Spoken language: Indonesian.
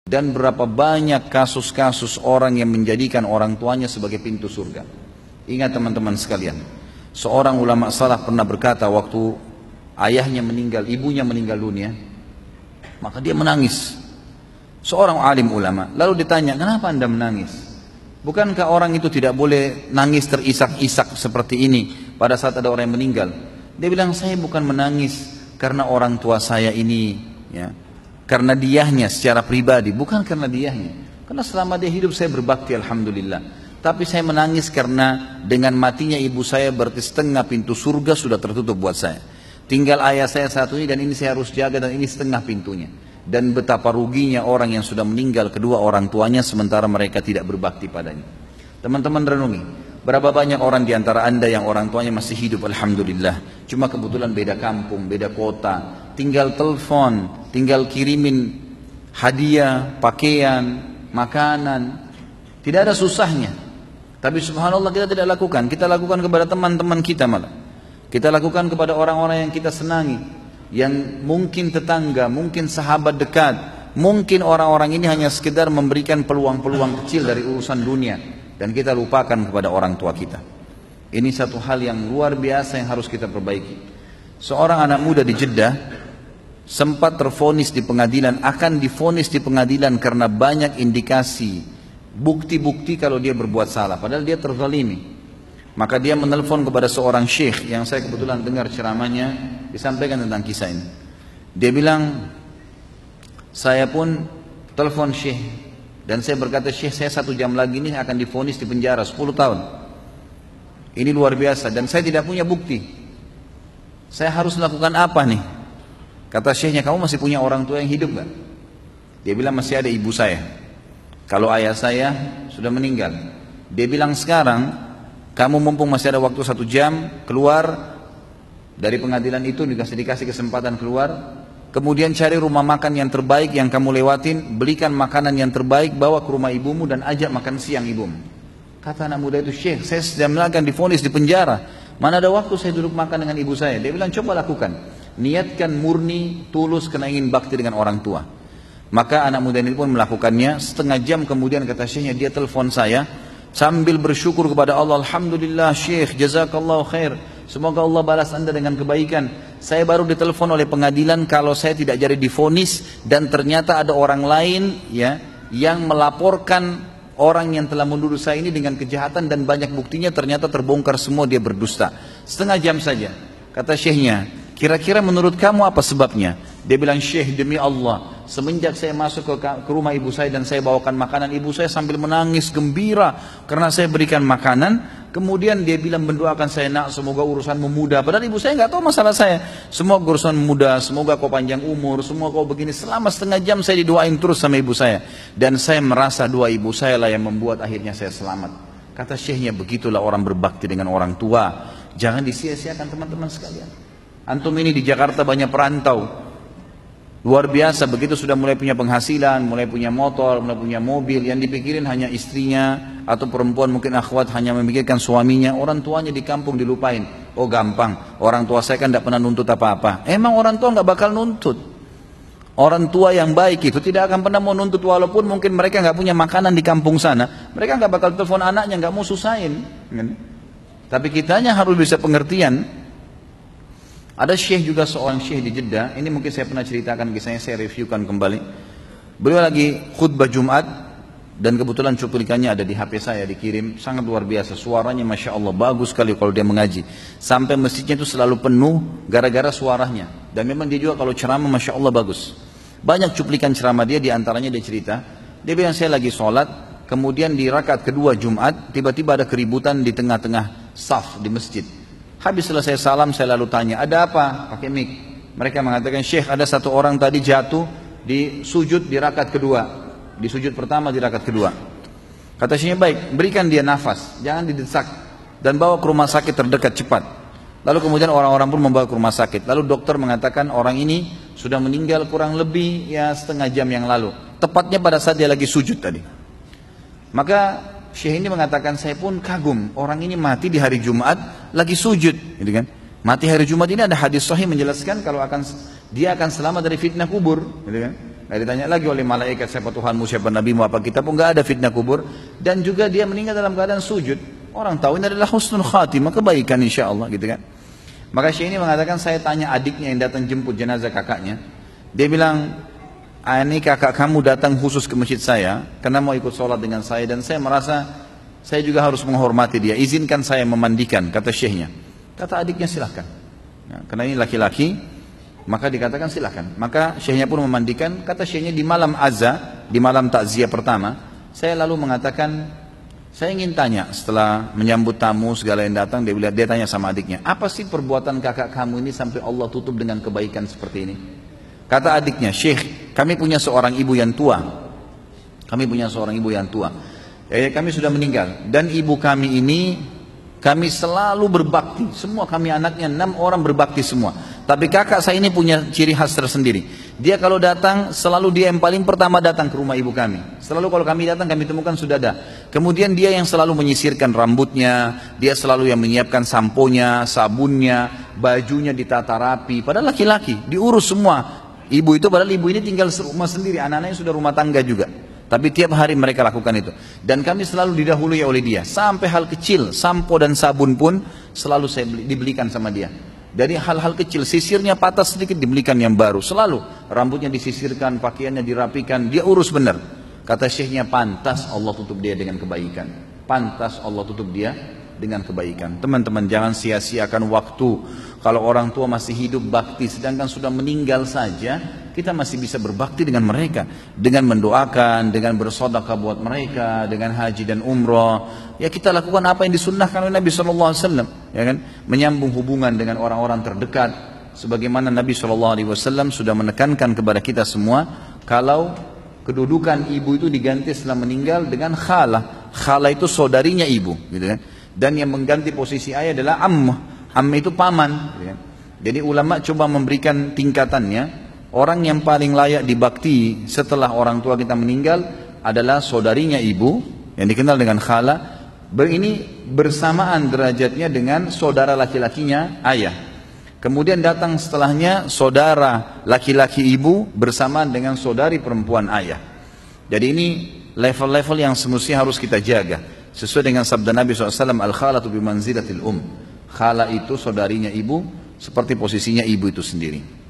Dan berapa banyak kasus-kasus orang yang menjadikan orang tuanya sebagai pintu surga. Ingat teman-teman sekalian, seorang ulama salaf pernah berkata waktu ayahnya meninggal, ibunya meninggal dunia, maka dia menangis. Seorang alim ulama, lalu ditanya, kenapa anda menangis? Bukankah orang itu tidak boleh nangis terisak-isak seperti ini pada saat ada orang yang meninggal? Dia bilang, saya bukan menangis karena orang tua saya ini, ya, karena diahnya secara pribadi, bukan karena diahnya. Karena selama dia hidup saya berbakti alhamdulillah. Tapi saya menangis karena dengan matinya ibu saya berarti setengah pintu surga sudah tertutup buat saya. Tinggal ayah saya satu ini dan ini saya harus jaga dan ini setengah pintunya. Dan betapa ruginya orang yang sudah meninggal kedua orang tuanya sementara mereka tidak berbakti padanya. Teman-teman renungi, berapa banyak orang di antara anda yang orang tuanya masih hidup alhamdulillah. Cuma kebetulan beda kampung, beda kota. Tinggal telepon, tinggal kirimin hadiah, pakaian, makanan. Tidak ada susahnya. Tapi subhanallah kita tidak lakukan. Kita lakukan kepada teman-teman kita malah. Kita lakukan kepada orang-orang yang kita senangi. Yang mungkin tetangga, mungkin sahabat dekat. Mungkin orang-orang ini hanya sekedar memberikan peluang-peluang kecil dari urusan dunia. Dan kita lupakan kepada orang tua kita. Ini satu hal yang luar biasa yang harus kita perbaiki. Seorang anak muda di Jeddah sempat tervonis di pengadilan, akan divonis di pengadilan karena banyak indikasi, bukti-bukti kalau dia berbuat salah, padahal dia terzalimi. Maka dia menelpon kepada seorang syekh yang saya kebetulan dengar ceramahnya disampaikan tentang kisah ini. Dia bilang, saya pun telepon syekh dan saya berkata, syekh saya 1 jam lagi ini akan divonis di penjara 10 tahun. Ini luar biasa dan saya tidak punya bukti. Saya harus lakukan apa nih? Kata syekhnya, kamu masih punya orang tua yang hidup gak? Dia bilang, masih ada ibu saya. Kalau ayah saya sudah meninggal. Dia bilang, sekarang kamu mumpung masih ada waktu 1 jam, keluar dari pengadilan itu, dikasih kesempatan keluar. Kemudian cari rumah makan yang terbaik yang kamu lewatin, belikan makanan yang terbaik, bawa ke rumah ibumu dan ajak makan siang ibumu. Kata anak muda itu, syekh saya sedang akan divonis di penjara. Mana ada waktu saya duduk makan dengan ibu saya. Dia bilang, coba lakukan. Niatkan murni, tulus karena ingin bakti dengan orang tua. Maka anak muda ini pun melakukannya. Setengah jam kemudian kata syekhnya, dia telepon saya sambil bersyukur kepada Allah. Alhamdulillah syekh, jazakallahu khair. Semoga Allah balas anda dengan kebaikan. Saya baru ditelepon oleh pengadilan kalau saya tidak jadi divonis dan ternyata ada orang lain ya yang melaporkan orang yang telah menuduh saya ini dengan kejahatan dan banyak buktinya ternyata terbongkar semua dia berdusta. Setengah jam saja. Kata syekhnya, kira-kira menurut kamu apa sebabnya? Dia bilang, syekh demi Allah, semenjak saya masuk ke rumah ibu saya dan saya bawakan makanan ibu saya sambil menangis gembira karena saya berikan makanan. Kemudian dia bilang, mendoakan saya, nak semoga urusanmu mudah. Padahal ibu saya nggak tahu masalah saya. Semoga urusan mudah, semoga kau panjang umur, semoga kau begini. Selama setengah jam saya didoain terus sama ibu saya. Dan saya merasa doa ibu saya lah yang membuat akhirnya saya selamat. Kata syekhnya, begitulah orang berbakti dengan orang tua. Jangan disia-siakan teman-teman sekalian. Antum ini di Jakarta banyak perantau. Luar biasa, begitu sudah mulai punya penghasilan, mulai punya motor, mulai punya mobil, yang dipikirin hanya istrinya atau perempuan mungkin akhwat hanya memikirkan suaminya, orang tuanya di kampung dilupain. Oh gampang, orang tua saya kan tidak pernah nuntut apa-apa. Emang orang tua nggak bakal nuntut. Orang tua yang baik itu tidak akan pernah mau nuntut walaupun mungkin mereka nggak punya makanan di kampung sana. Mereka nggak bakal telepon anaknya, nggak mau susahin. Tapi kitanya harus bisa pengertian. Ada syekh juga, seorang syekh di Jeddah. Ini mungkin saya pernah ceritakan kisahnya, saya reviewkan kembali. Beliau lagi khutbah Jumat dan kebetulan cuplikannya ada di HP saya, dikirim. Sangat luar biasa, suaranya Masya Allah bagus sekali kalau dia mengaji. Sampai masjidnya itu selalu penuh gara-gara suaranya. Dan memang dia juga kalau ceramah Masya Allah bagus. Banyak cuplikan ceramah dia, diantaranya dia cerita. Dia bilang, saya lagi sholat, kemudian di rakaat kedua Jumat tiba-tiba ada keributan di tengah-tengah saf di masjid. Habis selesai salam saya lalu tanya, ada apa? Pakai mic. Mereka mengatakan, syekh ada satu orang tadi jatuh di sujud di rakaat kedua. Di sujud pertama di rakaat kedua. Kata syekhnya, baik, berikan dia nafas, jangan didesak. Dan bawa ke rumah sakit terdekat cepat. Lalu kemudian orang-orang pun membawa ke rumah sakit. Lalu dokter mengatakan orang ini sudah meninggal kurang lebih ya setengah jam yang lalu. Tepatnya pada saat dia lagi sujud tadi. Maka syekh ini mengatakan, saya pun kagum, orang ini mati di hari Jumat lagi sujud, gitu kan? Mati hari Jumat ini ada hadis sahih menjelaskan kalau dia akan selamat dari fitnah kubur, gitu kan? Nggak ditanya lagi oleh malaikat siapa Tuhanmu, siapa nabimu, apa kitabmu, nggak ada fitnah kubur. Dan juga dia meninggal dalam keadaan sujud. Orang tahu ini adalah husnul khatimah, kebaikan insya Allah gitu kan. Maka Syekh ini mengatakan, saya tanya adiknya yang datang jemput jenazah kakaknya. Dia bilang, ini kakak kamu datang khusus ke masjid saya karena mau ikut sholat dengan saya, dan saya merasa saya juga harus menghormati dia. Izinkan saya memandikan, kata syekhnya. Kata adiknya, silahkan. Ya, karena ini laki-laki, maka dikatakan silahkan. Maka syekhnya pun memandikan. Kata syekhnya, di malam azza, di malam takziah pertama, saya lalu mengatakan, saya ingin tanya setelah menyambut tamu segala yang datang, dia tanya sama adiknya, apa sih perbuatan kakak kamu ini sampai Allah tutup dengan kebaikan seperti ini? Kata adiknya, Syekh, kami punya seorang ibu yang tua. Kami punya seorang ibu yang tua. Kami sudah meninggal. Dan ibu kami ini, kami selalu berbakti. Semua kami anaknya 6 orang berbakti semua. Tapi kakak saya ini punya ciri khas tersendiri. Dia kalau datang, selalu dia yang paling pertama datang ke rumah ibu kami. Selalu kalau kami datang, kami temukan sudah ada. Kemudian dia yang selalu menyisirkan rambutnya. Dia selalu yang menyiapkan samponya, sabunnya, bajunya ditata rapi. Padahal laki-laki, diurus semua. Ibu itu, padahal ibu ini tinggal serumah sendiri, anak-anaknya sudah rumah tangga juga. Tapi tiap hari mereka lakukan itu. Dan kami selalu didahului oleh dia. Sampai hal kecil, sampo dan sabun pun selalu dibelikan sama dia. Dari hal-hal kecil, sisirnya patah sedikit dibelikan yang baru. Selalu rambutnya disisirkan, pakaiannya dirapikan, dia urus benar. Kata syekhnya, pantas Allah tutup dia dengan kebaikan. Pantas Allah tutup dia dengan kebaikan. Teman-teman, jangan sia-siakan waktu. Kalau orang tua masih hidup bakti, sedangkan sudah meninggal saja, kita masih bisa berbakti dengan mereka, dengan mendoakan, dengan bersedekah buat mereka, dengan haji dan umrah. Ya, kita lakukan apa yang disunnahkan oleh Nabi SAW, ya kan? Menyambung hubungan dengan orang-orang terdekat, sebagaimana Nabi SAW sudah menekankan kepada kita semua, kalau kedudukan ibu itu diganti setelah meninggal dengan khalah. Khalah itu saudarinya ibu, gitu kan? Dan yang mengganti posisi ayah adalah ammah. Ammah itu paman, gitu kan? Jadi ulama coba memberikan tingkatannya. Orang yang paling layak dibakti setelah orang tua kita meninggal adalah saudarinya ibu, yang dikenal dengan khala. Ini bersamaan derajatnya dengan saudara laki-lakinya ayah. Kemudian datang setelahnya saudara laki-laki ibu bersamaan dengan saudari perempuan ayah. Jadi ini level-level yang semestinya harus kita jaga. Sesuai dengan sabda Nabi SAW, al-khalatu bimanzilatil khala itu saudarinya ibu, seperti posisinya ibu itu sendiri.